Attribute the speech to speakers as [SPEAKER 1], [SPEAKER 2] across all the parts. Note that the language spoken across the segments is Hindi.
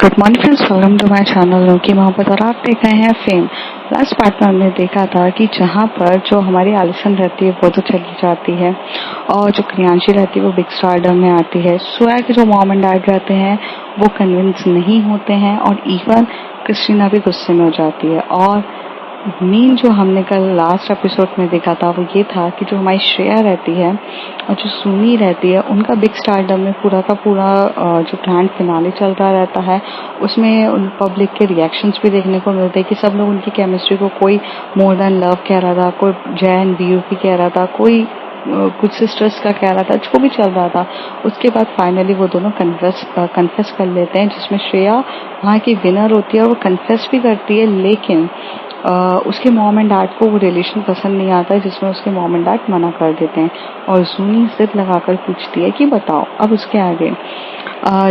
[SPEAKER 1] Good morning friends, welcome to my channel की मोहब्बत। और आप देख रहे हैं फेम। लास्ट पार्ट में हमने देखा था कि जहाँ पर जो हमारी आलिसन रहती है वो तो चली जाती है और जो क्रियांशी रहती है वो बिग स्टारडम में आती है। सोया के जो मॉम एंड डैड रहते हैं वो कन्विंस नहीं होते हैं और इवन क्रिस्टीना भी गुस्से में हो जाती है। और मेन जो हमने कल लास्ट एपिसोड में देखा था वो ये था कि जो हमारी श्रेया रहती है और जो सुनी रहती है उनका बिग स्टारडम में पूरा का पूरा जो ग्रैंड फिनाले चल रहा रहता है उसमें उन पब्लिक के रिएक्शंस भी देखने को मिलते हैं कि सब लोग उनकी केमिस्ट्री को कोई मोर देन लव कह रहा था, कोई जय एंड बीयू की कह रहा था, कोई कुछ सिस्टर्स का कह रहा था, जो भी चल रहा था। उसके बाद फाइनली वो दोनों कन्फेस कर लेते हैं, जिसमें श्रेया वहाँ की विनर होती है और वो कन्फेस भी करती है। लेकिन उसके मॉम एंड डैड को वो रिलेशन पसंद नहीं आता है, जिसमें उसके मॉम एंड डैड मना कर देते हैं। और सुनी जिद लगाकर पूछती है कि बताओ अब उसके आगे।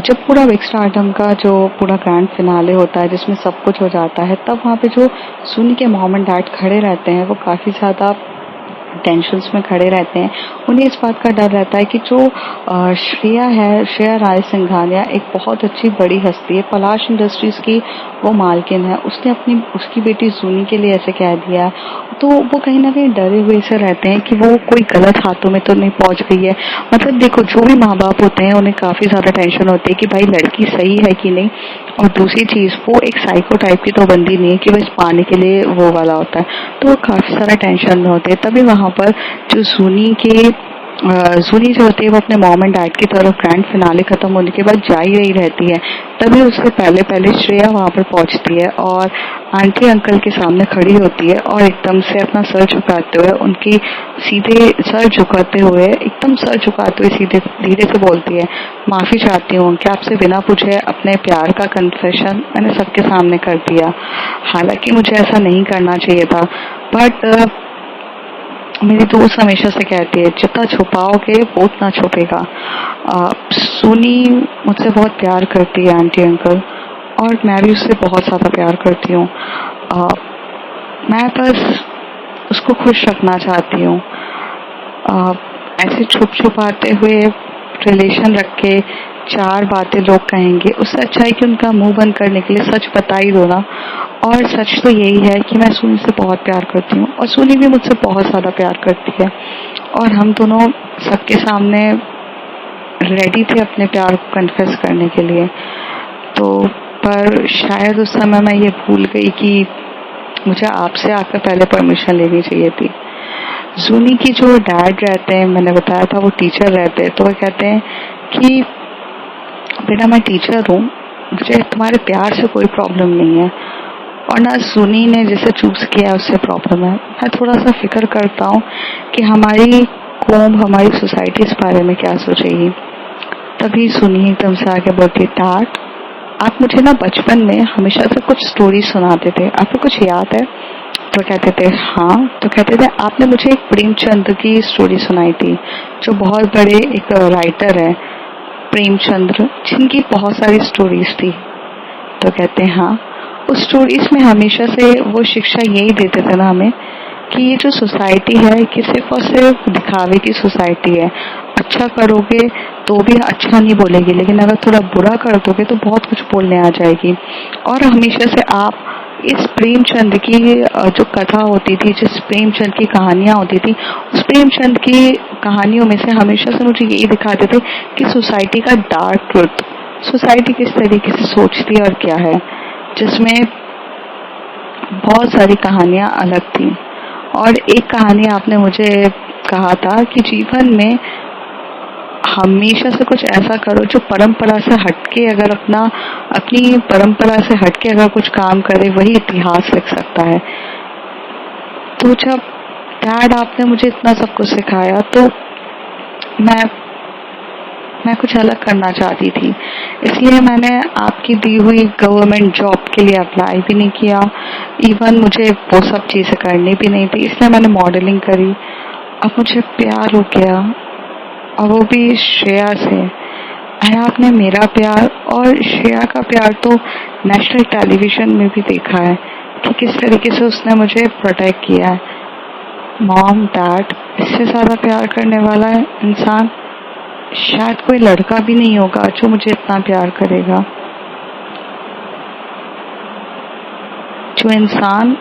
[SPEAKER 1] जब पूरा बिग स्टारडम का जो पूरा ग्रैंड फिनाले होता है जिसमें सब कुछ हो जाता है, तब वहाँ पे जो सुनी के मॉम एंड डैड खड़े रहते हैं वो काफ़ी ज़्यादा टेंशन्स में खड़े रहते हैं। उन्हें इस बात का डर रहता है कि जो श्रेया है, श्रेया राय सिंघानिया एक बहुत अच्छी बड़ी हस्ती है, पलाश इंडस्ट्रीज की वो मालकिन है। उसने उसकी बेटी सुनी के लिए ऐसे कह दिया, तो वो कहीं ना कहीं डरे हुए से रहते हैं कि वो कोई गलत हाथों में तो नहीं पहुंच गई है। मतलब देखो, जो भी माँ बाप होते हैं उन्हें काफ़ी ज़्यादा टेंशन होती है कि भाई लड़की सही है कि नहीं। और दूसरी चीज़, वो एक साइको टाइप की तो बंदी नहीं है कि बस पाने के लिए वो वाला होता है, तो वो काफ़ी सारा टेंशन में होते हैं। तभी वहाँ पर जो सुनी जो होती है वो अपने मॉम एंड डैड की तरफ ग्रैंड फिनाले खत्म होने के बाद जा ही रही रहती है। तभी उससे पहले श्रेया वहाँ पर पहुँचती है और आंटी अंकल के सामने खड़ी होती है और एकदम से अपना सर झुकाते हुए एकदम सर झुकाते हुए सीधे धीरे से बोलती है, माफ़ी चाहती हूँ कि आपसे बिना पूछे अपने प्यार का कन्फेशन मैंने सबके सामने कर दिया। हालांकि मुझे ऐसा नहीं करना चाहिए था, बट मेरी दोस्त हमेशा से कहती है जितना छुपाओगे वो उतना छुपेगा। सुनी मुझसे बहुत प्यार करती है आंटी अंकल, और मैं भी उससे बहुत ज़्यादा प्यार करती हूँ। मैं बस उसको खुश रखना चाहती हूँ। ऐसे छुपाते हुए रिलेशन रख के चार बातें लोग कहेंगे, उससे अच्छा है कि उनका मुंह बंद करने के लिए सच बता ही दो ना। और सच तो यही है कि मैं सुनी से बहुत प्यार करती हूँ और सुनी भी मुझसे बहुत ज़्यादा प्यार करती है, और हम दोनों सबके सामने रेडी थे अपने प्यार को कन्फेस करने के लिए। तो पर शायद उस समय मैं ये भूल गई कि मुझे आपसे आकर पहले परमिशन लेनी चाहिए थी। सुनी की जो डैड रहते हैं, मैंने बताया था वो टीचर रहते हैं, तो वो कहते हैं कि बेटा मैं टीचर हूँ, मुझे तुम्हारे प्यार से कोई प्रॉब्लम नहीं है, और ना सुनी ने जिसे चूज किया उससे प्रॉब्लम है। मैं थोड़ा सा फिक्र करता हूँ कि हमारी कौम, हमारी सोसाइटी इस बारे में क्या सोचेगी। तभी सुनी एकदम से आके बोलती, डैड आप मुझे ना बचपन में हमेशा से कुछ स्टोरी सुनाते थे, आपको कुछ याद है? तो कहते थे हाँ। तो कहते थे आपने मुझे एक प्रेमचंद की स्टोरी सुनाई थी, जो बहुत बड़े एक राइटर है प्रेमचंद्र, जिनकी बहुत सारी स्टोरीज थी। तो कहते हैं हाँ, उस स्टोरीज में हमेशा से वो शिक्षा यही देते थे ना हमें कि ये जो सोसाइटी है कि सिर्फ और सिर्फ दिखावे की सोसाइटी है। अच्छा करोगे तो भी अच्छा नहीं बोलेगी, लेकिन अगर थोड़ा बुरा कर दोगे तो बहुत कुछ बोलने आ जाएगी। और हमेशा से आप इस प्रेमचंद की जो कथा होती थी, जिस प्रेमचंद की कहानियां होती थी, उस प्रेमचंद की कहानियों में से हमेशा से मुझे यही दिखाते थे कि सोसाइटी का डार्क ट्रुथ, सोसाइटी किस तरीके से सोचती है और क्या है, जिसमें बहुत सारी कहानियां अलग थी। और एक कहानी आपने मुझे कहा था कि जीवन में हमेशा से कुछ ऐसा करो जो परंपरा से हटके, अगर अपनी परंपरा से हटके अगर कुछ काम करे वही इतिहास लिख सकता है। तो जब डैड आपने मुझे इतना सब कुछ सिखाया तो मैं कुछ अलग करना चाहती थी, इसलिए मैंने आपकी दी हुई गवर्नमेंट जॉब के लिए अप्लाई भी नहीं किया। इवन मुझे वो सब चीज़ें करनी भी नहीं थी, इसलिए मैंने मॉडलिंग करी। अब मुझे प्यार हो गया, और वो भी श्रेया से। आपने मेरा प्यार और श्रेया का प्यार तो नेशनल टेलीविजन में भी देखा है कि किस तरीके से उसने मुझे प्रोटेक्ट किया है। मॉम डैड, इससे ज़्यादा प्यार करने वाला इंसान शायद कोई लड़का भी नहीं होगा जो मुझे इतना प्यार करेगा। जो इंसान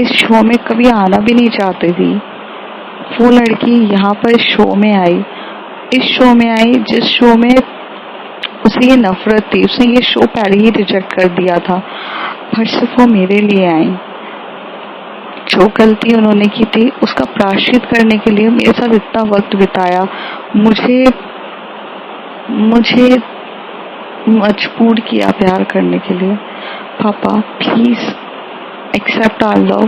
[SPEAKER 1] इस शो में कभी आना भी नहीं चाहती थी, वो लड़की यहाँ पर शो में आई, इस शो में आई जिस शो में उसे ये नफरत थी, उसने ये शो पहले ही रिजेक्ट कर दिया था, पर सिर्फ वो मेरे लिए आई। जो गलती उन्होंने की थी उसका प्रायश्चित करने के लिए मेरे साथ इतना वक्त बिताया, मुझे मुझे मजबूर किया प्यार करने के लिए। पापा प्लीज एक्सेप्ट आवर लव।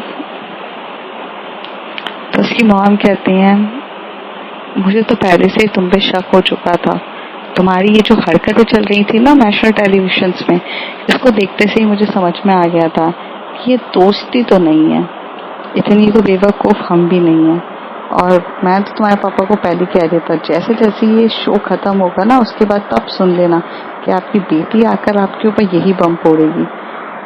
[SPEAKER 1] तो उसकी मॉम कहती हैं, मुझे तो पहले से तुम पे शक हो चुका था, तुम्हारी ये जो हरकतें चल रही थी ना नेशनल टेलीविजन में, इसको देखते से ही मुझे समझ में आ गया था कि ये दोस्ती तो नहीं है, इतनी तो बेवकूफ़ हम भी नहीं है। और मैं तो तुम्हारे पापा को पहले कह देता, जैसे जैसे ये शो खत्म होगा ना उसके बाद तब सुन लेना कि आपकी बेटी आकर आपके ऊपर यही बम फोड़ेगी।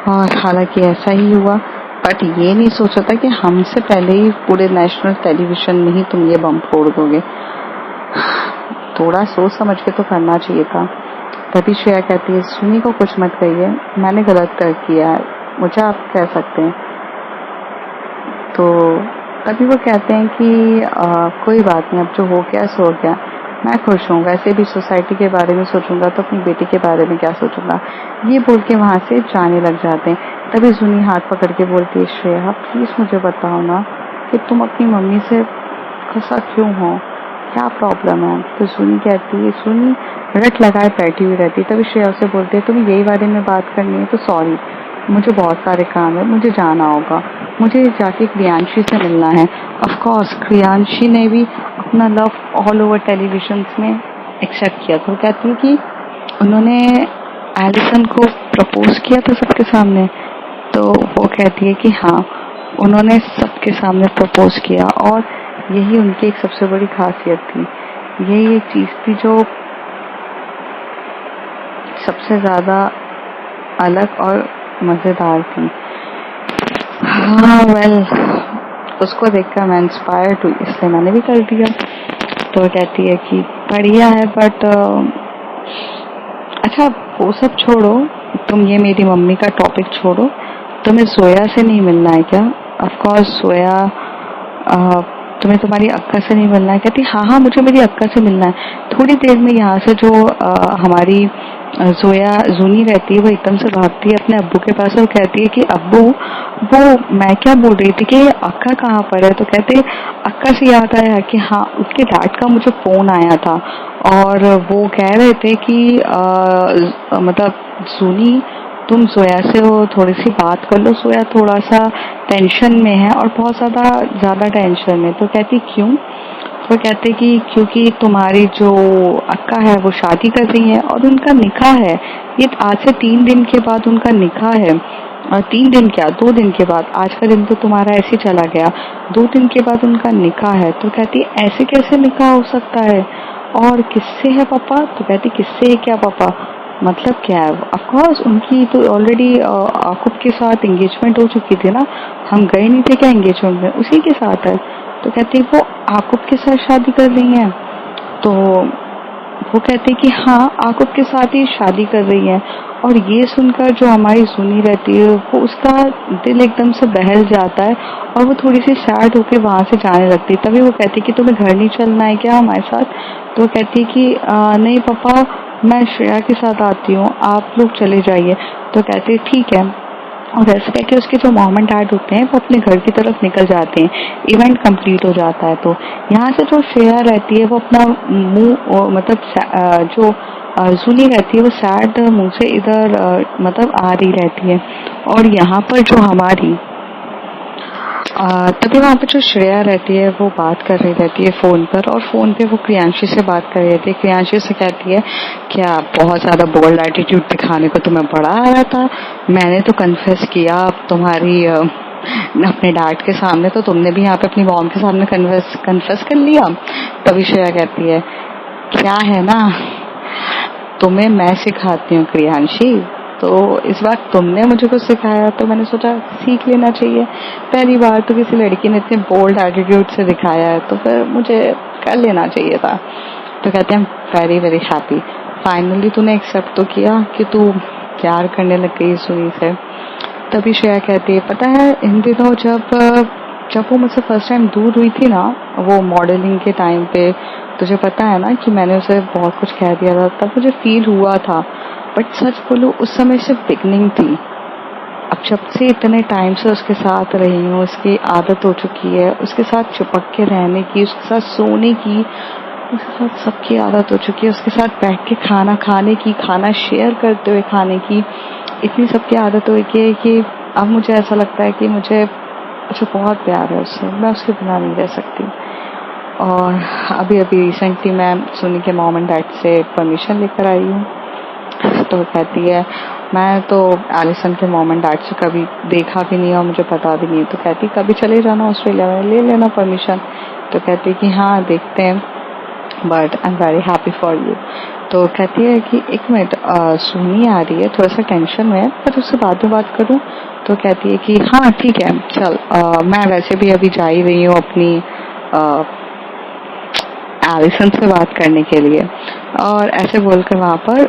[SPEAKER 1] और हालांकि ऐसा ही हुआ, बट ये नहीं सोचा था कि हमसे पहले ही पूरे नेशनल टेलीविजन में ही तुम ये बम फोड़ दोगे। थोड़ा सोच समझ के तो करना चाहिए था। तभी श्रेया कहती है, सुनी को कुछ मत कहिए, मैंने गलत कर किया है, मुझे आप कह सकते हैं। तो तभी वो कहते हैं कि कोई बात नहीं, अब जो हो गया सो हो गया, मैं खुश हूँ, वैसे भी सोसाइटी के बारे में सोचूंगा तो अपनी बेटी के बारे में क्या सोचूंगा। ये बोल के वहाँ से जाने लग जाते हैं। तभी सुनी हाथ पकड़ के बोलती है, श्रेया प्लीज मुझे बताओ ना कि तुम अपनी मम्मी से गुस्सा क्यों हो, क्या प्रॉब्लम है। तो सुनी कहती है, सुनी रट लगाए बैठी हुई रहती। तभी श्रेया से बोलते है, तुम्हें यही बारे में बात करनी है तो सॉरी, मुझे बहुत सारे काम है, मुझे जाना होगा, मुझे जाके क्रियांशी से मिलना है। ऑफ कोर्स क्रियांशी ने भी अपना लव ऑल ओवर टेलीविजन में एक्सेप्ट किया था। वो कहती है कि उन्होंने एलिसन को प्रपोज किया था सबके सामने। तो वो कहती है कि हाँ, उन्होंने सबके सामने प्रपोज किया और यही उनकी एक सबसे बड़ी खासियत थी। यही एक चीज थी जो सबसे ज्यादा अलग और मजेदार थी। हाँ वेल, उसको देखकर मैं इंस्पायर्ड हुई, इसलिए मैंने भी कर दिया। तो कहती है कि बढ़िया है, बट अच्छा वो सब छोड़ो, तुम ये मेरी मम्मी का टॉपिक छोड़ो, तुम्हें सोया से नहीं मिलना है क्या। ऑफ कोर्स सोया, तुम्हें तुम्हारी अक्का से नहीं मिलना है। कहती हाँ हाँ मुझे मेरी अक्का से मिलना है। थोड़ी देर में यहाँ से जो हमारी जोया जूनी रहती है वो एकदम से भागती है अपने अब्बू के पास और कहती है कि अब्बू, वो मैं क्या बोल रही थी कि अक्का कहाँ पर है। तो कहते अक्का से याद आया कि हाँ उसके डैड का मुझे फोन आया था और वो कह रहे थे कि मतलब जूनी तुम सोया से वो थोड़ी सी बात कर लो, सोया थोड़ा सा टेंशन में है और बहुत ज्यादा टेंशन में। तो कहती क्यों। तो कहते कि क्योंकि तुम्हारी जो अक्का है वो शादी कर रही है और उनका निकाह है, ये आज से 3 दिन के बाद उनका निकाह है। और 3 दिन क्या 2 दिन के बाद, आज का दिन तो तुम्हारा ऐसे चला गया, 2 दिन के बाद उनका निकाह है। तो कहती ऐसे कैसे निकाह हो सकता है और किससे है पापा। तो कहती किससे है क्या पापा, मतलब क्या है। ऑफकोर्स उनकी तो ऑलरेडी आकुब के साथ एंगेजमेंट हो चुकी थी ना, हम गए नहीं थे क्या एंगेजमेंट में, उसी के साथ है। तो कहती वो आकुब के साथ शादी कर रही हैं। तो वो कहते कि हाँ आकुब के साथ ही शादी कर रही है। और ये सुनकर जो हमारी सुनी रहती है वो उसका दिल एकदम से बहल जाता है और वो थोड़ी सी सैड होकर वहां से जाने लगती है। तभी वो कहती कि तुम्हें घर नहीं चलना है क्या हमारे साथ। तो कहती कि नहीं पापा, मैं श्रेया के साथ आती हूँ, आप लोग चले जाइए। तो कहते ठीक है। और ऐसे कह के उसके जो मॉम एंड डैड होते हैं वो अपने घर की तरफ निकल जाते हैं। इवेंट कंप्लीट हो जाता है। तो यहाँ से जो श्रेया रहती है वो अपना मुंह मतलब जो सुनी रहती है वो सैड मुंह से इधर मतलब आ रही रहती है। और यहाँ पर जो हमारी तभी वहाँ पर जो श्रेया रहती है वो बात कर रही रहती है फोन पर, और फोन पे वो क्रियांशी से बात कर रही रहती है। क्रियांशी से कहती है क्या बहुत ज्यादा बोल्ड एटीट्यूड दिखाने को तुम्हें बड़ा आ रहा था, मैंने तो कन्फेस किया तुम्हारी अपने डैड के सामने, तो तुमने भी यहाँ पे अपनी मॉम के सामने कन्फेस कर लिया। तभी श्रेया कहती है क्या है ना, तुम्हें मैं सिखाती हूँ क्रियांशी, तो इस बार तुमने मुझे कुछ सिखाया तो मैंने सोचा सीख लेना चाहिए। पहली बार तो किसी लड़की ने इतने बोल्ड एटीट्यूड से दिखाया है तो फिर मुझे कर लेना चाहिए था। तो कहते हैं वेरी वेरी हैप्पी, फाइनली तूने एक्सेप्ट तो किया कि तू प्यार करने लग गई सुनी से। तभी श्रेया कहती है, पता है इन दिनों जब वो मुझसे फर्स्ट टाइम दूर हुई थी ना, वो मॉडलिंग के टाइम पे, तुझे पता है ना कि मैंने उसे बहुत कुछ कह दिया था, तब मुझे फील हुआ था। बट सच बोलूं, उस समय सिर्फ बिगनिंग थी। अब जब से इतने टाइम से उसके साथ रही हूँ, उसकी आदत हो चुकी है उसके साथ चिपक के रहने की, उसके साथ सोने की, उसके साथ सबकी आदत हो चुकी है, उसके साथ बैठ के खाना खाने की, खाना शेयर करते हुए खाने की, इतनी सबकी आदत हो गई है कि अब मुझे ऐसा लगता है कि मुझे बहुत प्यार है उससे, मैं उसके बिना नहीं रह सकती। और अभी अभी रिसेंटली मैं सोनी के मॉम एंड डैड से परमिशन लेकर आई हूँ। तो कहती है, मैं तो एलिसन के मॉम एंड डैड से कभी देखा भी नहीं और मुझे पता भी नहीं है, तो कहती कभी चले जाना ऑस्ट्रेलिया में, ले लेना परमिशन। तो कहती कि हाँ देखते हैं, but I am very happy for you. तो कहती है कि एक मिनट, सोनी आ रही है, थोड़ा सा टेंशन में है, पर उससे बाद में बात करूं। तो कहती है कि हाँ ठीक है चल, मैं वैसे भी अभी जा ही रही हूँ अपनी एलिसन से बात करने के लिए। और ऐसे बोलकर वहाँ पर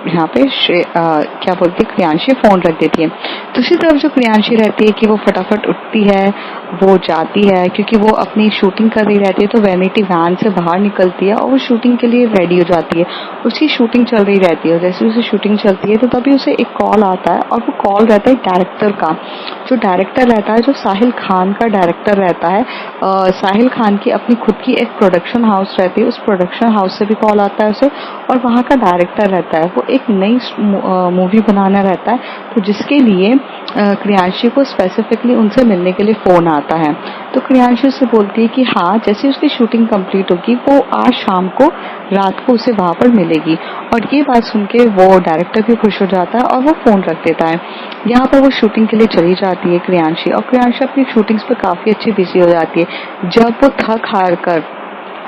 [SPEAKER 1] यहाँ पे क्या बोलती है, क्रियांशी फोन रख देती है। दूसरी तरफ जो क्रियांशी रहती है कि वो फटाफट उठती है, वो जाती है, क्योंकि वो अपनी शूटिंग कर रही रहती है, तो वैनिटी वैन से बाहर निकलती है और वो शूटिंग के लिए रेडी हो जाती है। उसकी शूटिंग चल रही रहती है, जैसे उसे शूटिंग चलती है तो तभी उसे एक कॉल आता है, और वो कॉल रहता है डायरेक्टर का। जो डायरेक्टर रहता है, जो साहिल खान का डायरेक्टर रहता है, साहिल खान की अपनी खुद की एक प्रोडक्शन हाउस रहती है, उस प्रोडक्शन हाउस से भी कॉल आता है उसे, और वहाँ का डायरेक्टर रहता है, वो एक नई मूवी बनाना रहता है, तो जिसके लिए क्रियांशी को स्पेसिफिकली उनसे मिलने के लिए फोन आता है। तो क्रियांशी उससे बोलती है कि हाँ, जैसे उसकी शूटिंग कंप्लीट होगी वो आज शाम को रात को उसे वहाँ पर मिलेगी। और ये बात सुन के वो डायरेक्टर भी खुश हो जाता है और वो फोन रख देता है। यहाँ पर वो शूटिंग के लिए चली जाती है क्रियांशी, और क्रियांशी अपनी शूटिंग्स पे काफी अच्छी बिजी हो जाती है। जब वो थक हार कर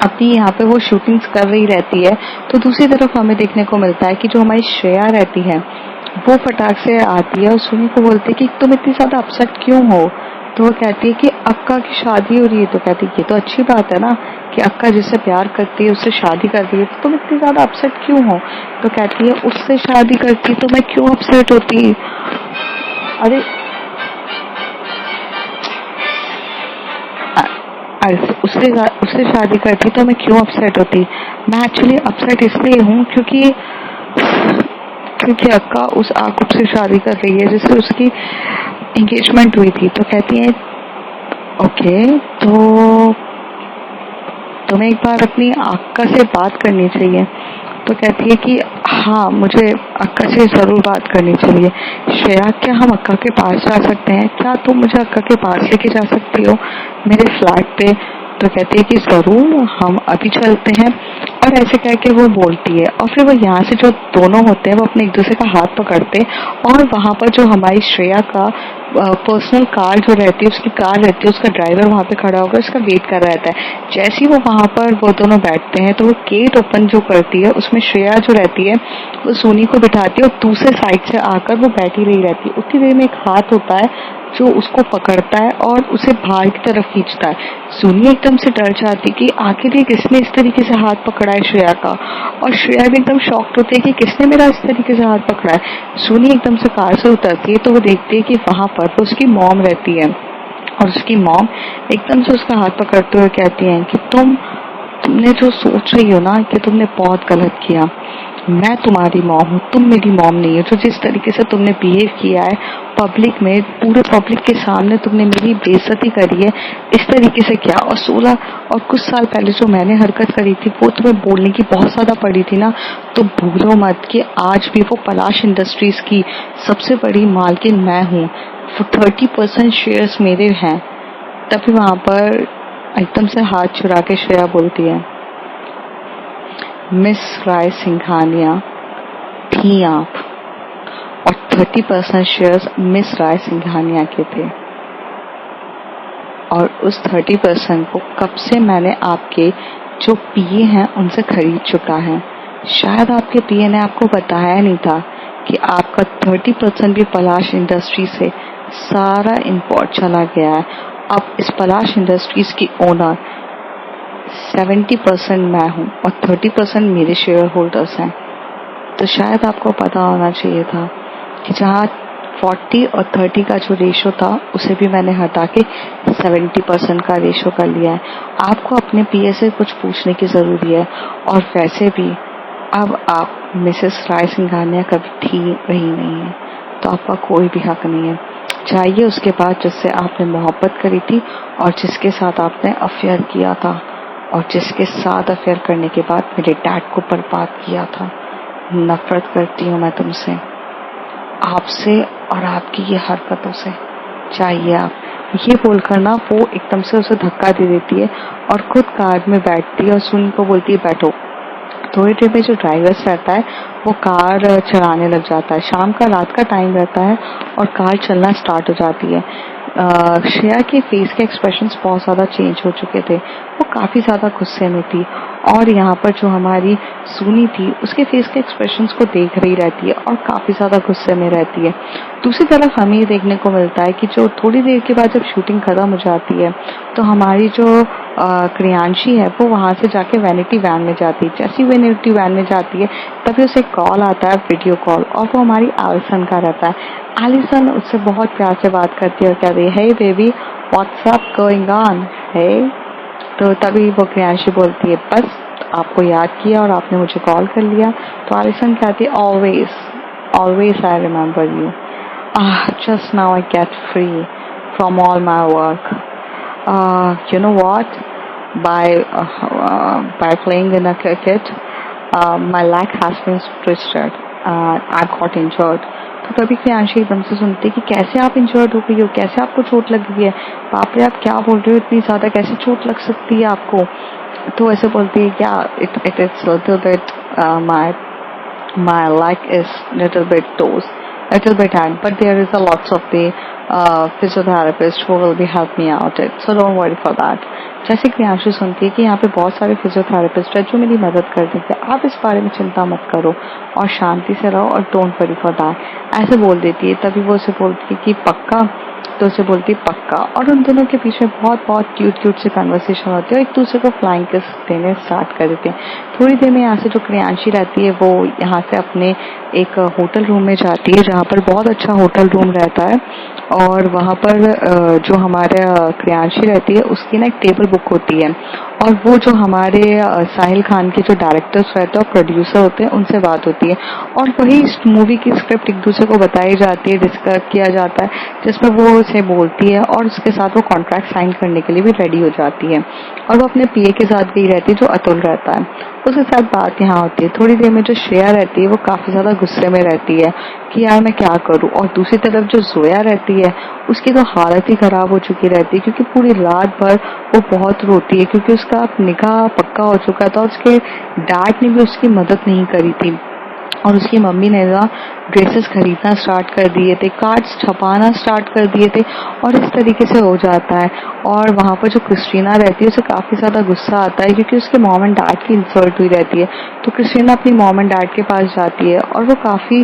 [SPEAKER 1] अपनी यहाँ पे वो शूटिंग्स कर रही रहती है, तो दूसरी तरफ हमें देखने को मिलता है कि जो हमारी श्रेया रहती है वो फटाक से आती है और सोनी को बोलती है कि तुम इतनी ज्यादा अपसेट क्यों हो। तो वो कहती है कि अक्का की शादी हो रही है। तो कहती है ये तो अच्छी बात है ना कि अक्का जिससे प्यार करती है उससे शादी कर रही है, तो तुम इतनी ज्यादा अपसेट क्यों हो। तो कहती है उससे शादी करती तो मैं क्यों अपसेट होती। अरे उससे शादी करती तो मैं क्यों अपसेट होती। मैं एक्चुअली अपसेट इसलिए हूँ क्योंकि अक्का उस आकुब से शादी कर रही है जिससे उसकी एंगेजमेंट हुई थी। तो कहती है ओके, तो तुम्हें एक बार अपनी अक्का से बात करनी चाहिए। तो कहती है कि हाँ, मुझे अक्का से जरूर बात करनी चाहिए। श्रेया, क्या हम अक्का के पास जा सकते हैं? क्या तुम मुझे अक्का के पास लेके जा सकती हो मेरे फ्लैट पे? तो कहती है कि जरूर, हम अभी चलते हैं। और ऐसे कह के वो बोलती है, और फिर वो यहाँ से जो दोनों होते हैं वो अपने एक दूसरे का हाथ पकड़ते, और वहाँ पर जो हमारी श्रेया का पर्सनल कार जो रहती है, उसकी कार रहती है, उसका ड्राइवर वहाँ पे खड़ा होकर उसका वेट कर रहा रहता है। जैसे ही वो वहाँ पर वो दोनों बैठते हैं तो वो गेट ओपन जो करती है, उसमें श्रेया जो रहती है वो सोनी को बिठाती है और दूसरे साइड से आकर वो बैठी रही रहती है। उतनी देर में एक हाथ होता है जो उसको पकड़ता है और उसे बाहर की तरफ खींचता है। सोनी एकदम से डर जाती कि आखिर ये किसने इस तरीके से हाथ पकड़ा है श्रेया का, और श्रेया भी एकदम शॉक्ड होती है कि किसने मेरा इस तरीके से हाथ पकड़ा है। सोनी एकदम से कार से उतरती है तो वो देखती है कि वहां पर तो उसकी मॉम रहती है, और उसकी मॉम एकदम से उसका हाथ पकड़ते हुए कहती है कि तुमने जो सोच रही हो ना कि तुमने बहुत गलत किया। मैं तुम्हारी मॉम हूँ, तुम मेरी मॉम नहीं हो। जो जिस तरीके से तुमने बिहेव किया है पब्लिक में, पूरे पब्लिक के सामने तुमने मेरी बेइज्जती करी है, इस तरीके से क्या। और 16 और कुछ साल पहले जो मैंने हरकत करी थी वो तुम्हें बोलने की बहुत ज्यादा पड़ी थी ना, तो भूलो मत कि आज भी वो पलाश इंडस्ट्रीज की सबसे बड़ी मालकिन मैं हूँ। 30% शेयर्स मेरे हैं। तभी वहां पर एकदम से हाथ छुड़ा के श्रेया बोलती है, मिस राय सिंघानिया थी आप, और 30% शेयर्स मिस राय सिंघानिया के थे, और उस 30% को कब से मैंने आपके जो पीए हैं उनसे खरीद चुका है। शायद आपके पीए ने आपको बताया नहीं था कि आपका 30% भी पलाश इंडस्ट्री से सारा इंपोर्ट चला गया है। अब इस पलाश इंडस्ट्रीज की ओनर 70% मैं हूँ और 30% मेरे शेयर होल्डर्स हैं। तो शायद आपको पता होना चाहिए था कि जहाँ 40 और 30 का जो रेशो था उसे भी मैंने हटा के 70% का रेशो कर लिया है। आपको अपने पीए से कुछ पूछने की ज़रूरी है। और वैसे भी अब आप मिसेस राय सिंघानिया कभी थी रही नहीं है, तो आपका कोई भी हक नहीं है। चाहिए उसके बाद जिससे आपने मोहब्बत करी थी और जिसके साथ आपने अफेयर किया था और जिसके साथ अफेयर करने के बाद मेरे डैड को बर्बाद किया था। नफरत करती हूँ मैं तुमसे, आपसे और आपकी ये हरकतों से। चाहिए आप ये बोलकर ना वो एकदम से उसे धक्का दे देती है और खुद कार में बैठती है और सुनी को बोलती है बैठो। थोड़ी देर में जो ड्राइवर रहता है वो कार चलाने लग जाता है। शाम का रात का टाइम रहता है और कार चलना स्टार्ट हो जाती है। श्रेया के फेस के एक्सप्रेशंस बहुत ज़्यादा चेंज हो चुके थे। वो काफ़ी ज़्यादा गुस्से में थी और यहाँ पर जो हमारी सुनी थी उसके फेस के एक्सप्रेशंस को देख रही रहती है और काफ़ी ज़्यादा गुस्से में रहती है। दूसरी तरफ हमें ये देखने को मिलता है कि जो थोड़ी देर के बाद जब शूटिंग खत्म हो जाती है तो हमारी जो क्रियांशी है वो वहाँ से जाके वैनिटी वैन में जाती है। जैसी वैनिटी वैन में जाती है तभी उसे कॉल आता है, वीडियो कॉल, और वो हमारी एलिसन का रहता है। एलिसन उससे बहुत प्यार से बात करती है और कहती है हे बेबी व्हाट्सअप गोइंग ऑन है। तो तभी वो क्रियांशी बोलती है बस आपको याद किया और आपने मुझे कॉल कर लिया। तो एलिसन कहती है always always I remember you. Just now I get free from all my work. You know what? By playing in a cricket, my leg has been twisted. I got injured. तो तभी क्रियांशी एकदम से सुनती है कि कैसे आप इंजर्ड हो गई हो, कैसे आपको चोट लग गई है। बाप रे आप क्या बोल रहे हो, इतनी ज़्यादा कैसे चोट लग सकती है आपको। तो ऐसे बोलती है क्या it is little bit my leg is little bit hand, but there is a lots of the physiotherapist who will be help me out it, so don't worry for that. जैसे क्रियांशी सुनती है कि यहाँ पे बहुत सारे फिजियोथेरेपिस्ट है जो मेरी मदद कर देंगे, आप इस बारे में चिंता मत करो और शांति से रहो और डोंट वरी फॉर दैट, ऐसे बोल देती है। तभी वो उसे बोलती है कि पक्का, तो उसे बोलती है पक्का। और उन दोनों के बीच में बहुत क्यूट से कन्वर्सेशन होती है और एक दूसरे को फ्लाइंग किस देने स्टार्ट कर देते हैं। थोड़ी देर में यहाँ से जो क्रियांशी रहती है वो यहाँ से अपने एक होटल रूम में जाती है जहाँ पर बहुत अच्छा होटल रूम रहता है और वहाँ पर जो हमारे क्रियांशी रहती है उसकी ना एक टेबल बुक होती है और वो जो हमारे साहिल खान के जो डायरेक्टर्स रहते हैं और प्रोड्यूसर होते हैं उनसे बात होती है और वही इस मूवी की स्क्रिप्ट एक दूसरे को बताई जाती है, डिस्कस किया जाता है, जिसमें वो उसे बोलती है और उसके साथ वो कॉन्ट्रैक्ट साइन करने के लिए भी रेडी हो जाती है और वो अपने पीए के साथ गई रहती है जो अतुल रहता है, उसके साथ बात यहाँ होती है। थोड़ी देर में जो श्रेया रहती है वो काफ़ी ज़्यादा गुस्से में रहती है कि यार मैं क्या करूँ, और दूसरी तरफ जो जोया रहती है उसकी तो हालत ही ख़राब हो चुकी रहती है क्योंकि पूरी रात भर वो बहुत रोती है क्योंकि उसका निकाह पक्का हो चुका था और उसके डैड ने भी उसकी मदद नहीं करी थी और उसकी मम्मी ने ना ड्रेसेस खरीदना स्टार्ट कर दिए थे, कार्ड्स छपाना स्टार्ट कर दिए थे और इस तरीके से हो जाता है। और वहाँ पर जो क्रिस्टीना रहती है उसे काफ़ी ज़्यादा गुस्सा आता है क्योंकि उसके मॉम एंड डैड की इंसल्ट हुई रहती है। तो क्रिस्टीना अपनी मॉम एंड डैड के पास जाती है और वो काफ़ी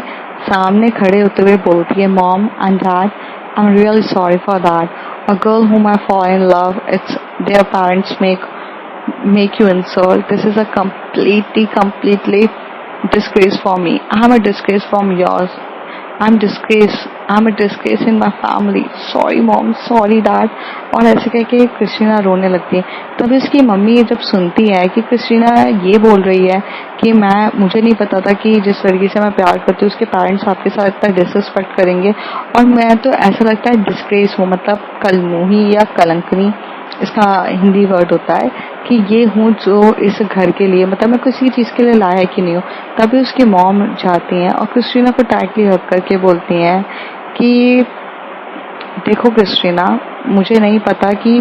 [SPEAKER 1] सामने खड़े होते हुए बोलती है mom and dad, I am really sorry for that, a girl whom I fall in love, it's their parents make you insult. This is a completely disgrace for me. I'm a disgrace from yours. I'm a disgrace in my family. Sorry mom, sorry dad. और ऐसे कह के क्रिस्टीना रोने लगती है। तभी उसकी मम्मी जब सुनती है कि क्रिस्टीना ये बोल रही है कि मुझे नहीं पता था कि जिस लड़की से मैं प्यार करती हूँ उसके पेरेंट्स आपके साथ इतना डिसरिस्पेक्ट करेंगे और मैं तो ऐसा लगता है डिस्ग्रेस हूँ, मतलब कलमुही या कलंकनी इसका हिंदी वर्ड होता है कि ये हूँ जो इस घर के लिए, मतलब मैं किसी चीज़ के लिए लायक ही नहीं हूँ। तभी उसकी मॉम जाती हैं और क्रिस्टीना को टाइटली हग करके बोलती हैं कि देखो क्रिस्टीना, मुझे नहीं पता कि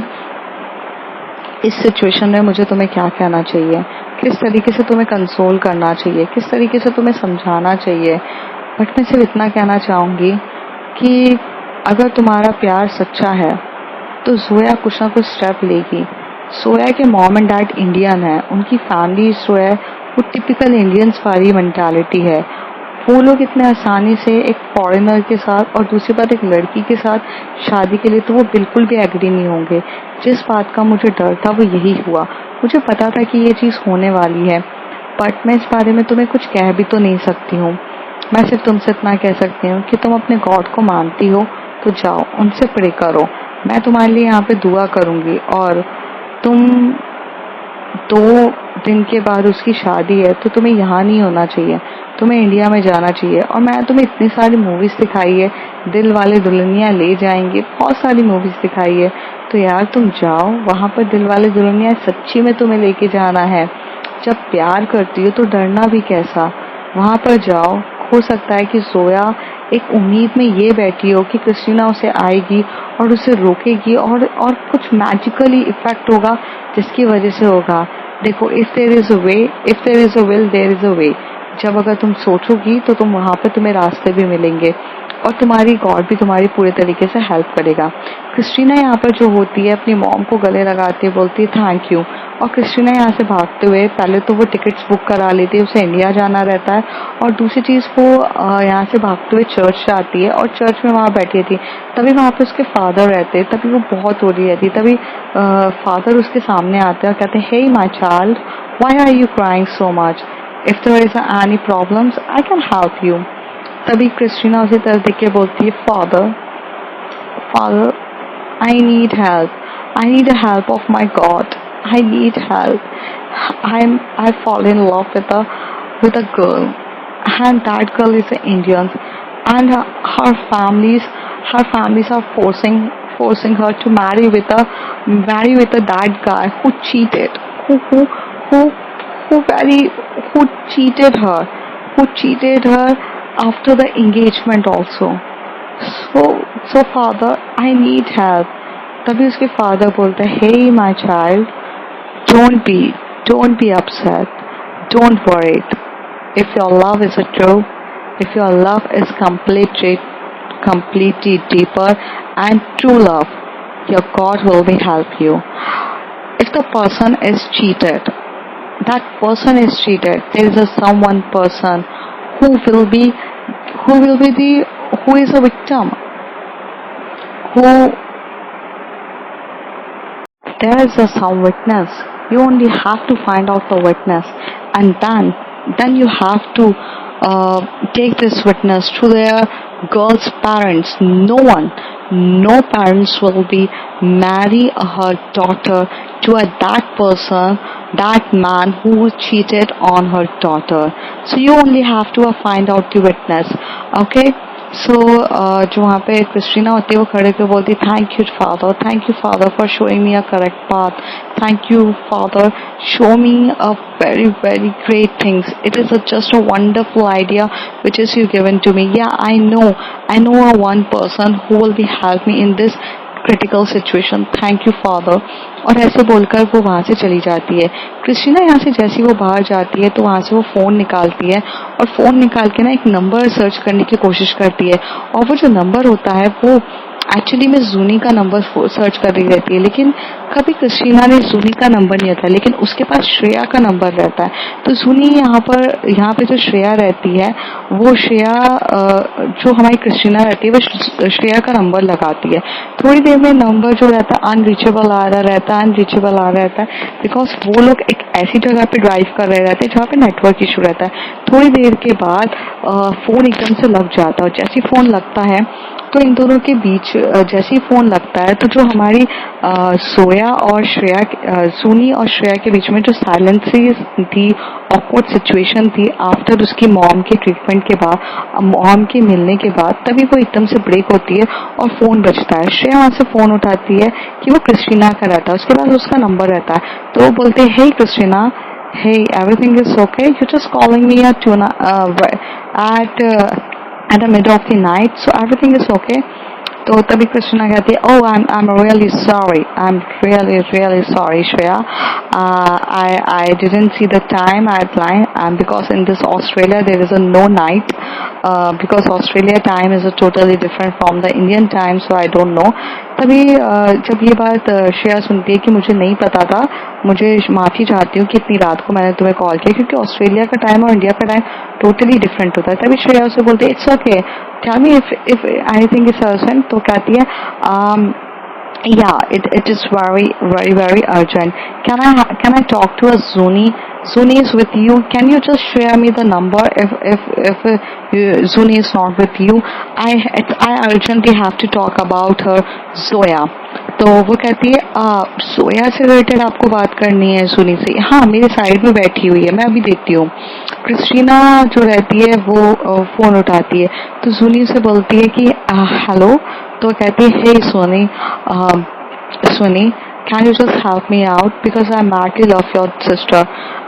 [SPEAKER 1] इस सिचुएशन में मुझे तुम्हें क्या कहना चाहिए, किस तरीके से तुम्हें कंसोल करना चाहिए, किस तरीके से तुम्हें समझाना चाहिए, बट मैं सिर्फ इतना कहना चाहूँगी कि अगर तुम्हारा प्यार सच्चा है तो जोया कुछ ना कुछ स्टेप लेगी। सोया के मॉम एंड डैड इंडियन है, उनकी फैमिली जो है वो टिपिकल इंडियंस वाली मेंटालिटी है। वो लोग इतने आसानी से एक फॉरेनर के साथ और दूसरी बात एक लड़की के साथ शादी के लिए तो वो बिल्कुल भी एग्री नहीं होंगे। जिस बात का मुझे डर था वो यही हुआ। मुझे पता था कि ये चीज़ होने वाली है, बट मैं इस बारे में तुम्हें कुछ कह भी तो नहीं सकती हूँ। मैं सिर्फ तुमसे इतना कह सकती हूँ कि तुम अपने गॉड को मानती हो तो जाओ उनसे प्रे करो, मैं तुम्हारे लिए यहाँ पे दुआ करूँगी। और तुम 2 दिन के बाद उसकी शादी है तो तुम्हें यहाँ नहीं होना चाहिए, तुम्हें इंडिया में जाना चाहिए। और मैं तुम्हें इतनी सारी मूवीज दिखाई है, दिल वाले दुल्हनिया ले जाएंगे, बहुत सारी मूवीज दिखाई है, तो यार तुम जाओ वहाँ पर, दिल वाले दुल्हनिया सच्ची में तुम्हें लेके जाना है। जब प्यार करती हो तो डरना भी कैसा, वहाँ पर जाओ। हो सकता है कि जोया एक उम्मीद में ये बैठी हो कि क्रिस्टीना उसे आएगी और उसे रोकेगी और कुछ मैजिकली इफेक्ट होगा जिसकी वजह से होगा। देखो, if there is a way, if there is a will, there is a way. जब अगर तुम सोचोगी तो तुम वहां पर तुम्हें रास्ते भी मिलेंगे और तुम्हारी गॉड भी तुम्हारी पूरे तरीके से हेल्प करेगा। क्रिस्टीना यहाँ पर जो होती है अपनी मॉम को गले लगाती है, बोलती है थैंक यू, और क्रिस्टीना यहाँ से भागते हुए पहले तो वो टिकट्स बुक करा लेती है, उसे इंडिया जाना रहता है, और दूसरी चीज़ वो यहाँ से भागते हुए चर्च जाती है और चर्च में वहाँ बैठी थी। तभी वहाँ पे उसके फादर रहते, तभी वो बहुत रो रही रहती, तभी फादर उसके सामने आते हैं और कहते हैं hey my child, why are you crying so much, if there is any problems I can help you. तभी क्रिस्टीना उसी तरह देख के बोलती है father, father I need help, I need the help of my God, I need help. I fall in love with a girl, and that girl is an Indian, and her families are forcing her to marry with that guy who cheated, who who cheated her after the engagement also. So father, I need help. तभी उसके फादर बोलते हैं hey my child, don't be upset, don't worry. If your love is true, if your love is completely deeper and true love, your God will be help you. If the person is cheated, that person is cheated, there is someone person who is a victim, who there is some witness. You only have to find out the witness, and then you have to take this witness to their girl's parents. No parents will be marry her daughter to that person, that man who cheated on her daughter. So you only have to find out the witness. Okay. सो जो वहाँ पे क्रिस्टीना होती है वो खड़े होकर बोलती है thank you father for showing me a correct path, thank you father, show me a very very great things. It is just a wonderful idea which is you given to me. Yeah, I know a one person who will be help me in this critical situation, thank you father. और ऐसे बोलकर वो वहाँ से चली जाती है। क्रिस्टीना यहाँ से जैसे वो बाहर जाती है तो वहाँ से वो फ़ोन निकालती है और फ़ोन निकाल के ना एक नंबर सर्च करने की कोशिश करती है, और वो जो नंबर होता है वो एक्चुअली में जूनी का नंबर सर्च कर रही रहती है, लेकिन कभी क्रिस्टीना ने जूनी का नंबर नहीं होता, लेकिन उसके पास श्रेया का नंबर रहता है। तो जूनी यहाँ पे जो श्रेया रहती है वो श्रेया जो हमारी क्रिस्टीना रहती है वो श्रेया का नंबर लगाती है। थोड़ी देर में नंबर जो रहता है अनरीचेबल आ रहा रहता है बिकॉज वो लोग एक ऐसी जगह पे ड्राइव कर रहे रहते हैं जहाँ पे नेटवर्क इशू रहता है। थोड़ी देर के बाद फोन एकदम से लग जाता है, और जैसे फोन लगता है तो इन दोनों के बीच जैसे ही फोन लगता है तो जो हमारी सोया और श्रेया, सोनी और श्रेया के बीच में जो साइलेंसी थी, ऑकवर्ड सिचुएशन थी आफ्टर उसकी मॉम के ट्रीटमेंट के बाद, मॉम के मिलने के बाद, तभी वो एकदम से ब्रेक होती है और फोन बजता है। श्रेया वहां से फोन उठाती है कि वो क्रिस्टीना का रहता है, उसके पास उसका नंबर रहता है। तो वो बोलते हैं हे Christina, hey, everything is okay, you're just calling me at the middle of the night, so everything is okay. तो तभी क्रिस्टीना कहती है oh I'm really sorry, I'm really sorry Shreya, I didn't see the time at line, and because in this Australia there is a no night, because Australia time is a totally different from the Indian time, so I don't know. तभी जब ये बात श्रेया सुनती है कि मुझे नहीं पता था, मुझे माफ़ी चाहती हूँ कि इतनी रात को मैंने तुम्हें कॉल किया, क्योंकि ऑस्ट्रेलिया का टाइम और इंडिया का टाइम टोटली डिफरेंट होता है। तभी श्रेया उसे बोलती है it's okay, tell me if anything is urgent. तो कहती है Yeah, it is very urgent. Can I talk to a Zuni? Zuni is with you. Can you just share me the number if Zuni is not with you? I urgently have to talk about her Zoya. तो वो कहती है सोया से रिलेटेड आपको बात करनी है सुनी से। हाँ, मेरे साइड में बैठी हुई है, मैं अभी देखती हूँ। क्रिस्टीना जो रहती है वो फोन उठाती है, तो सुनी से बोलती है कि हेलो। तो कहती है हे Soni, Swani, can you just help me out because I madly love your sister.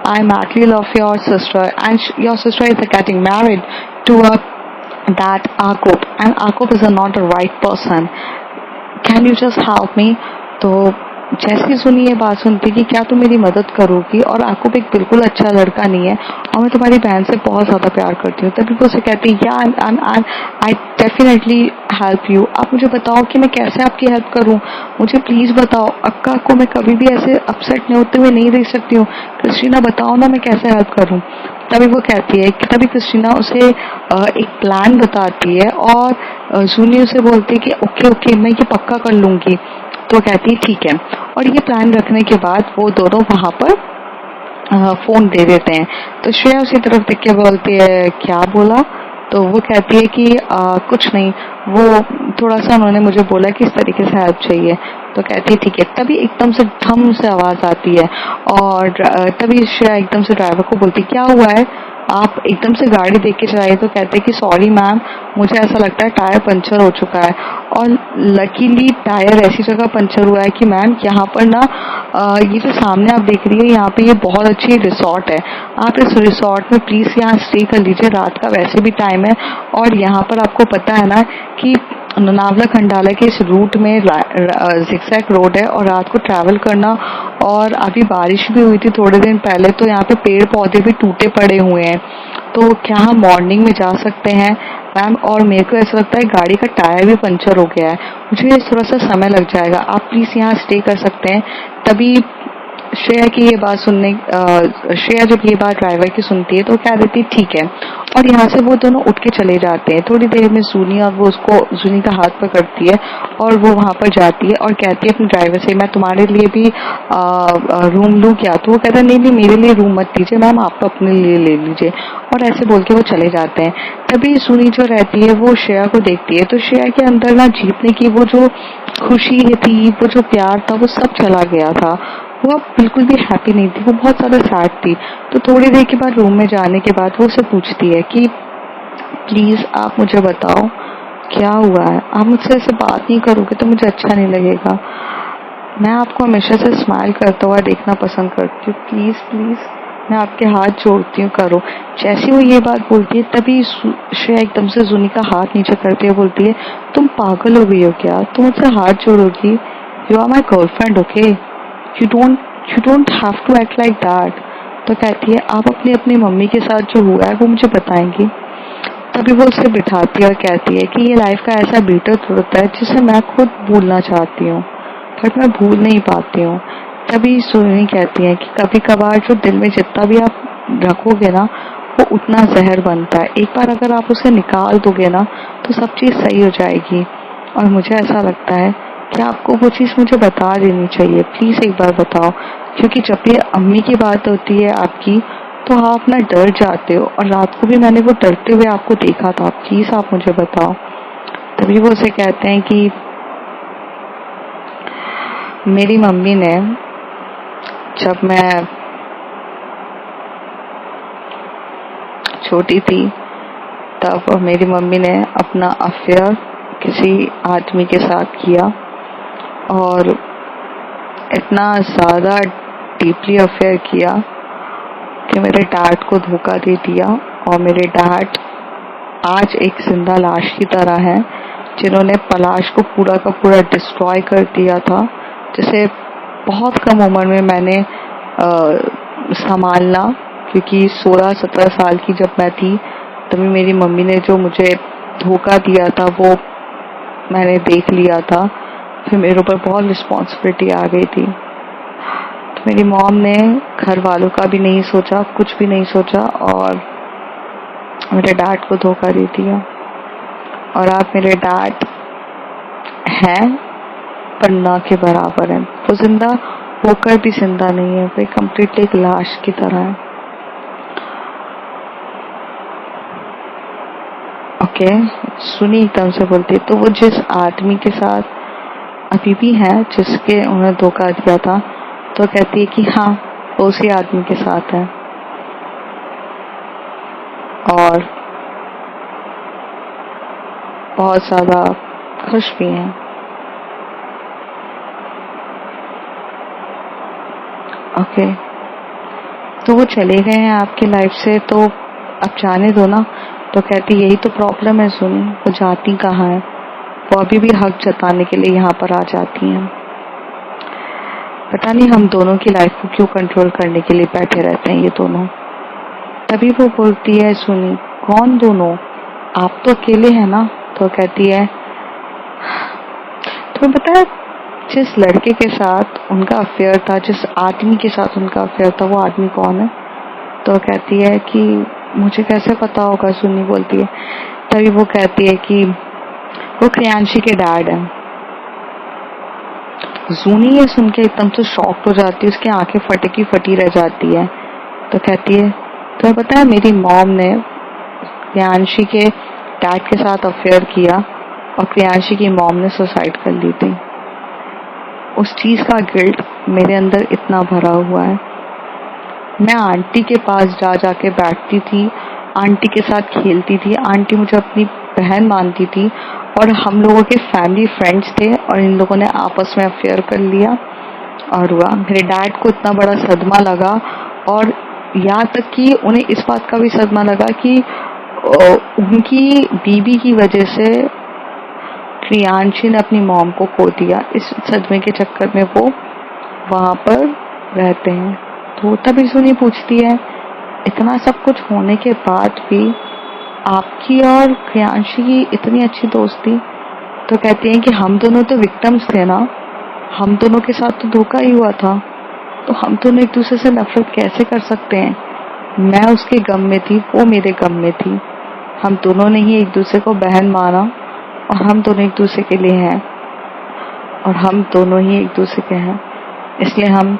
[SPEAKER 1] I madly love your sister, and your sister is getting married to that Akub, and Akub is not the right person. Can you just help me? तो जैसी सुनी ये बात सुनती कि क्या तुम मेरी मदद करोगी, और आकुब एक बिल्कुल अच्छा लड़का नहीं है और मैं तुम्हारी बहन से बहुत ज्यादा प्यार करती हूँ। तभी वो उसे कहती है आई डेफिनेटली हेल्प यू। आप मुझे बताओ कि मैं कैसे आपकी हेल्प करूँ, मुझे प्लीज बताओ। अक्का को मैं कभी भी ऐसे अपसेट नहीं होते हुए नहीं देख सकती हूँ। क्रिस्टीना बताओ ना, मैं कैसे हेल्प करूँ। तभी वो कहती है कि तभी क्रिस्टीना उसे एक प्लान बताती है, और जूनी उसे बोलती है कि ओके मैं ये पक्का कर लूंगी। तो कहती है ठीक है, और ये प्लान रखने के बाद वो दोनों वहां पर फोन दे देते हैं। तो श्रेया उसी तरफ देख के बोलती है क्या बोला। तो वो कहती है कि कुछ नहीं, वो थोड़ा सा उन्होंने मुझे बोला कि इस तरीके से हेल्प चाहिए। तो कहती है ठीक है। तभी एकदम से धम से आवाज आती है, और तभी श्रेया एकदम से ड्राइवर को बोलती क्या हुआ है, आप एकदम से गाड़ी देख के चलाइए। तो कहते हैं कि सॉरी मैम, मुझे ऐसा लगता है टायर पंचर हो चुका है। और लकीली टायर ऐसी जगह पंचर हुआ है कि मैम यहाँ पर ना ये जो सामने आप देख रही है, यहाँ पे ये बहुत अच्छी रिसोर्ट है, आप इस रिसोर्ट में प्लीज यहाँ स्टे कर लीजिए, रात का वैसे भी टाइम है। और यहाँ पर आपको पता है ना कि लोनावला खंडाला के इस रूट में जिगजैग रोड है, और रात को ट्रैवल करना, और अभी बारिश भी हुई थी थोड़े दिन पहले, तो यहाँ पे पेड़ पौधे भी टूटे पड़े हुए हैं। तो क्या हम मॉर्निंग में जा सकते हैं मैम? और मेरे को ऐसा लगता है गाड़ी का टायर भी पंचर हो गया है, मुझे थोड़ा सा समय लग जाएगा, आप प्लीज यहाँ स्टे कर सकते हैं। तभी श्रेया की ये बात सुनने श्रेया जब ये बात ड्राइवर की सुनती है तो कह देती ठीक है, और यहाँ से वो दोनों उठ के चले जाते हैं। थोड़ी देर में जूनी और वो उसको जूनी का हाथ पकड़ती है, और वो वहां पर जाती है और कहती है अपने ड्राइवर से मैं तुम्हारे लिए भी रूम लूं क्या। तो वो कहता है नहीं मेरे लिए रूम मत लीजिए मैम, आप अपने लिए ले लीजिए। और ऐसे बोल के वो चले जाते हैं। तभी जूनी जो रहती है वो श्रेया को देखती है, तो श्रेया के अंदर ना जीतने की वो जो खुशी थी, वो जो प्यार था, वो सब चला गया था। वो बिल्कुल भी हैप्पी नहीं थी, वो बहुत ज्यादा सैड थी। तो थोड़ी देर के बाद रूम में जाने के बाद वो उसे पूछती है कि प्लीज आप मुझे बताओ क्या हुआ है, आप मुझसे ऐसे बात नहीं करोगे तो मुझे अच्छा नहीं लगेगा। मैं आपको हमेशा से स्माइल करता हुआ देखना पसंद करती हूँ, प्लीज प्लीज मैं आपके हाथ जोड़ती हूँ, करो। जैसी वो ये बात बोलती है तभी श्रेया एकदम से जूनी का हाथ नीचे करते हुए बोलती है तुम पागल हो गई हो क्या, तुम मुझसे हाथ जोड़ोगी? You are my girlfriend, okay, you don't have to act like that। तो कहती है आप अपनी मम्मी के साथ जो हुआ है वो मुझे बताएंगी। तभी वो उसे बिठाती है और कहती है कि ये लाइफ का ऐसा बीटर ट्रुथ है जिसे मैं खुद भूलना चाहती हूँ बट मैं भूल नहीं पाती हूँ। तभी सोनी कहती है कि कभी कभार जो दिल में जितना भी आप रखोगे ना वो उतना जहर बनता है, एक बार अगर आप उसे निकाल दोगे ना तो सब चीज सही हो जाएगी। और मुझे ऐसा लगता है कि आपको वो चीज मुझे बता देनी चाहिए, प्लीज एक बार बताओ, क्योंकि जब भी अम्मी की बात होती है आपकी तो आप ना डर जाते हो, और रात को भी मैंने वो डरते हुए आपको देखा था, प्लीज आप मुझे बताओ। तभी वो उसे कहते हैं कि मेरी मम्मी ने जब मैं छोटी थी तब मेरी मम्मी ने अपना अफेयर किसी आदमी के साथ किया, और इतना ज्यादा डीपली अफेयर किया कि मेरे डैड को धोखा दे दिया, और मेरे डैड आज एक जिंदा लाश की तरह है जिन्होंने पलाश को पूरा का पूरा डिस्ट्रॉय कर दिया था, जिसे बहुत कम उम्र में मैंने संभालना, क्योंकि 16-17 साल की जब मैं थी तभी मेरी मम्मी ने जो मुझे धोखा दिया था वो मैंने देख लिया था, फिर मेरे ऊपर बहुत रिस्पॉन्सिबिलिटी आ गई थी। तो मेरी मॉम ने घर वालों का भी नहीं सोचा, कुछ भी नहीं सोचा, और मेरे डैड को धोखा दे दिया। और आप मेरे डैड हैं पर ना के बराबर है। वो जिंदा होकर भी जिंदा नहीं है, वो कम्प्लीटली एक लाश की तरह है। ओके, सुनी एकदम से बोलती है, तो वो जिस आदमी के साथ अभी भी है जिसके उन्हें धोखा दिया था, तो कहती है कि हाँ वो उसी आदमी के साथ है और बहुत ज्यादा खुश भी हैं। ओके, तो वो चले गए हैं आपकी लाइफ से, तो अब जाने दो ना। तो कहती यही तो प्रॉब्लम है सुनी, वो जाती कहाँ है, वो अभी भी हक जताने के लिए यहाँ पर आ जाती हैं। पता नहीं हम दोनों की लाइफ को क्यों कंट्रोल करने के लिए बैठे रहते हैं ये दोनों। तभी वो बोलती है सुनी, कौन दोनों, आप तो अकेले हैं ना। तो कहती है, तुम्हें पता है जिस लड़के के साथ उनका अफेयर था, जिस आदमी के साथ उनका अफेयर था, वो आदमी कौन है। तो कहती है कि मुझे कैसे पता होगा, सुनी बोलती है। तभी वो कहती है कि वो क्रियांशी के डैड है। जूनी ये सुन के एकदम से शॉक हो जाती है, उसकी आंखें फटी की फटी रह जाती है। तो कहती है, तुम्हें पता है मेरी मॉम ने क्रियांशी के डैड के साथ अफेयर किया और क्रियांशी की मॉम ने सुसाइड कर ली थी। उस चीज का गिल्ट मेरे अंदर इतना भरा हुआ है। मैं आंटी के पास जा जाके बैठती थी, आंटी के साथ खेलती थी, आंटी मुझे अपनी बहन मानती थी और हम लोगों के फैमिली फ्रेंड्स थे और इन लोगों ने आपस में अफेयर कर लिया और हुआ। मेरे डैड को इतना बड़ा सदमा लगा और यहाँ तक कि उन्हें इस बात का भी सदमा लगा कि उनकी बीबी की वजह से क्रियांशी ने अपनी मॉम को खो दिया। इस सदमे के चक्कर में वो वहां पर रहते हैं। तो तभी सुनी पूछती है, इतना सब कुछ होने के बाद भी आपकी और क्रियांशी की इतनी अच्छी दोस्ती। तो कहती हैं कि हम दोनों तो विक्टिम्स थे ना, हम दोनों के साथ तो धोखा ही हुआ था, तो हम दोनों एक दूसरे से नफरत कैसे कर सकते हैं। मैं उसके गम में थी, वो मेरे गम में थी, हम दोनों ने ही एक दूसरे को बहन माना और हम दोनों एक दूसरे के लिए हैं और हम दोनों ही एक दूसरे के हैं। इसलिए हम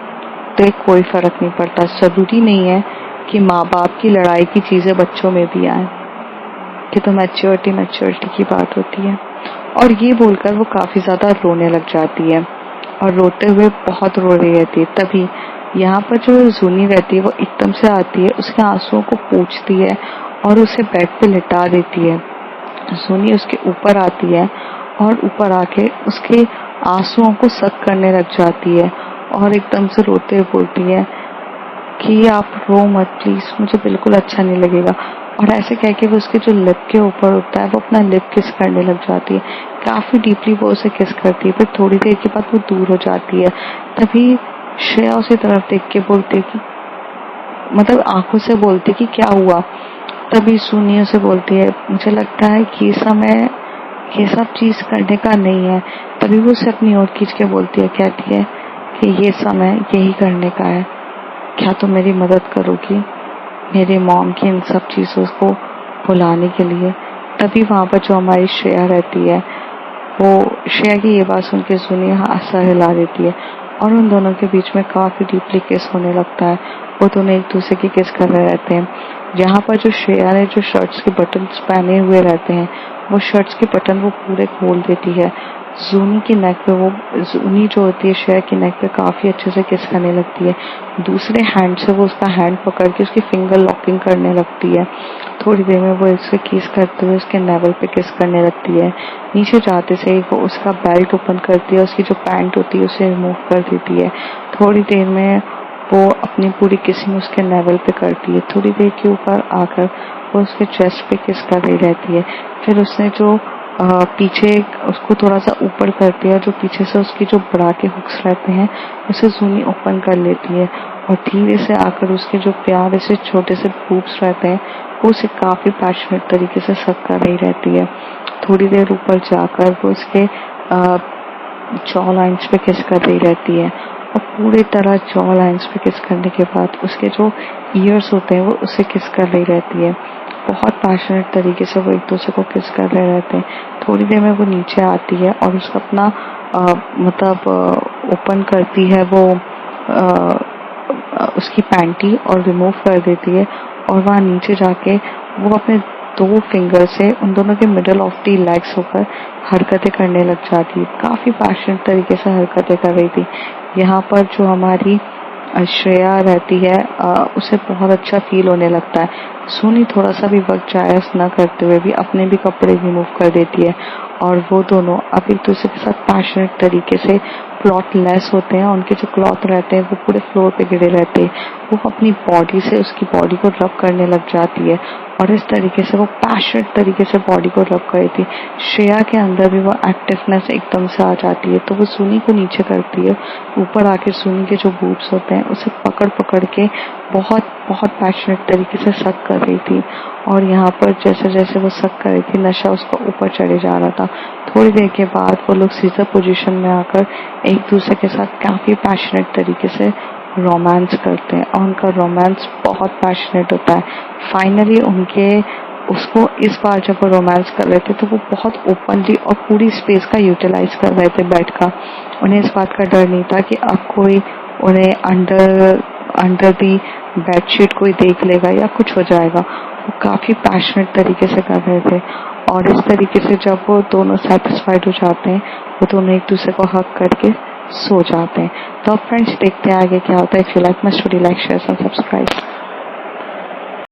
[SPEAKER 1] तो कोई फर्क नहीं पड़ता। जरूरी नहीं है कि माँ बाप की लड़ाई की चीजें बच्चों में भी आए, कि तो मैच्योरिटी की बात होती है। और ये बोलकर वो काफी ज्यादा रोने लग जाती है और रोते हुए बहुत रो रही रहती है। तभी यहाँ पर जो जूनी रहती है वो एकदम से आती है, उसके आंसुओं को पोंछती है और उसे बेड पे लिटा देती है। जूनी उसके ऊपर आती है और ऊपर आके उसके आंसुओं को सक करने लग जाती है और एकदम से रोते हुए बोलती है कि आप रो मत प्लीज, मुझे बिल्कुल अच्छा नहीं लगेगा। और ऐसे कह के वो उसके जो लिप के ऊपर होता है वो अपना लिप किस करने लग जाती है। काफी डीपली वो उसे किस करती है, फिर थोड़ी देर के बाद वो दूर हो जाती है। तभी श्रेया उसे तरफ देख के बोलती है कि मतलब आंखों से बोलती कि क्या हुआ। तभी सुनी उसे बोलती है, मुझे लगता है कि समय ये सब चीज करने का नहीं है। तभी वो उसे अपनी ओर खींच के बोलती है, कहती है कि ये समय यही करने का है, क्या तुम मेरी मदद करोगी मेरी मॉम की इन सब चीजों को भुलाने के लिए। तभी वहां पर जो हमारी श्रेया रहती है, वो श्रेया की ये बात सुन के सुनी हाथ हिला देती है और उन दोनों के बीच में काफी डीपली किस होने लगता है। वो दोनों एक दूसरे की किस कर रहे रहते हैं। जहाँ पर जो श्रेया ने जो शर्ट्स के बटन्स पहने हुए रहते हैं, वो शर्ट्स के बटन वो पूरे खोल देती है। जूनी की नेक पे वो जूनी जो होती है श्रेया की नेक पे काफी अच्छे से किस करने लगती है। दूसरे हैंड से वो उसका हैंड पकड़ के उसकी फिंगर लॉकिंग करने लगती है। थोड़ी देर में वो इससे किस करते हुए उसके नेवल पे किस करने लगती है। नीचे जाते से ही वो उसका बेल्ट ओपन करती है, उसकी जो पैंट होती है उसे रिमूव कर देती है। थोड़ी देर में वो अपनी पूरी किसिंग उसके नेवल पे करती है। थोड़ी देर के ऊपर आकर वो उसके चेस्ट पे किस कर रही रहती है। फिर उसने जो पीछे उसको थोड़ा सा ऊपर करती है, जो पीछे से उसकी जो बड़ा के हुक्स रहते हैं उसे जूनी ओपन कर लेती है और धीरे से आकर उसके जो प्यारे से छोटे से बूब्स रहते हैं वो उसे काफी पैशनेट तरीके से सक कर रही रहती है। थोड़ी देर ऊपर जाकर वो उसके जॉ लाइन्स पे किस कर रही रहती है और पूरी तरह जॉ लाइन्स पे किस करने के बाद उसके जो ईयर्स होते हैं वो उसे किस कर रही रहती है। बहुत पैशनेट तरीके से वो एक दूसरे को किस कर रहे रहते हैं। थोड़ी देर में वो नीचे आती है और उसका अपना मतलब ओपन करती है वो उसकी पैंटी और रिमूव कर देती है, और वहाँ नीचे जाके वो अपने 2 फिंगर से उन दोनों के मिडल ऑफ दी लेग्स होकर हरकतें करने लग जाती है। काफ़ी पैशनेट तरीके से हरकतें कर रही थी। यहाँ पर जो हमारी श्रेया रहती है उसे बहुत अच्छा फील होने लगता है। सोनी थोड़ा सा भी वक्त जाया न करते हुए भी अपने भी कपड़े रिमूव कर देती है, और वो दोनों अब एक दूसरे के साथ पैशनेट तरीके से क्लॉथ लेस होते हैं। उनके जो क्लॉथ रहते हैं वो पूरे फ्लोर पे गिरे रहते हैं। वो अपनी बॉडी से उसकी बॉडी को रब करने लग जाती है, और इस तरीके से वो पैशनेट तरीके से बॉडी को रब करती थी। श्रेया के अंदर भी वो एक्टिवनेस एकदम से आ जाती है, तो वो सुनी को नीचे करती है। ऊपर आके सुनी के जो बूट्स होते हैं उसे पकड़ पकड़ के बहुत बहुत पैशनेट तरीके से सक कर रही थी। और यहाँ पर जैसे जैसे वो सक कर रही थी, नशा उसका ऊपर चढ़े जा रहा था। थोड़ी देर के बाद वो लोग सीजर पोजीशन में आकर एक दूसरे के साथ काफ़ी पैशनेट तरीके से रोमांस करते हैं, और उनका रोमांस बहुत पैशनेट होता है। फाइनली उसको इस बार जब वो रोमांस कर रहे थे तो वो बहुत ओपनली और पूरी स्पेस का यूटिलाइज कर रहे थे बेड का। उन्हें इस बात का डर नहीं था कि अब कोई उन्हें अंडर दी बेडशीट कोई देख लेगा या कुछ हो जाएगा। वो काफ़ी पैशनेट तरीके से कर रहे थे, और इस तरीके से जब वो दोनों सेटिस्फाइड हो जाते हैं, वो दोनों एक दूसरे को हक करके सो जाते हैं। तो फ्रेंड्स देखते हैं आगे क्या होता है। If you like my story, like share and subscribe.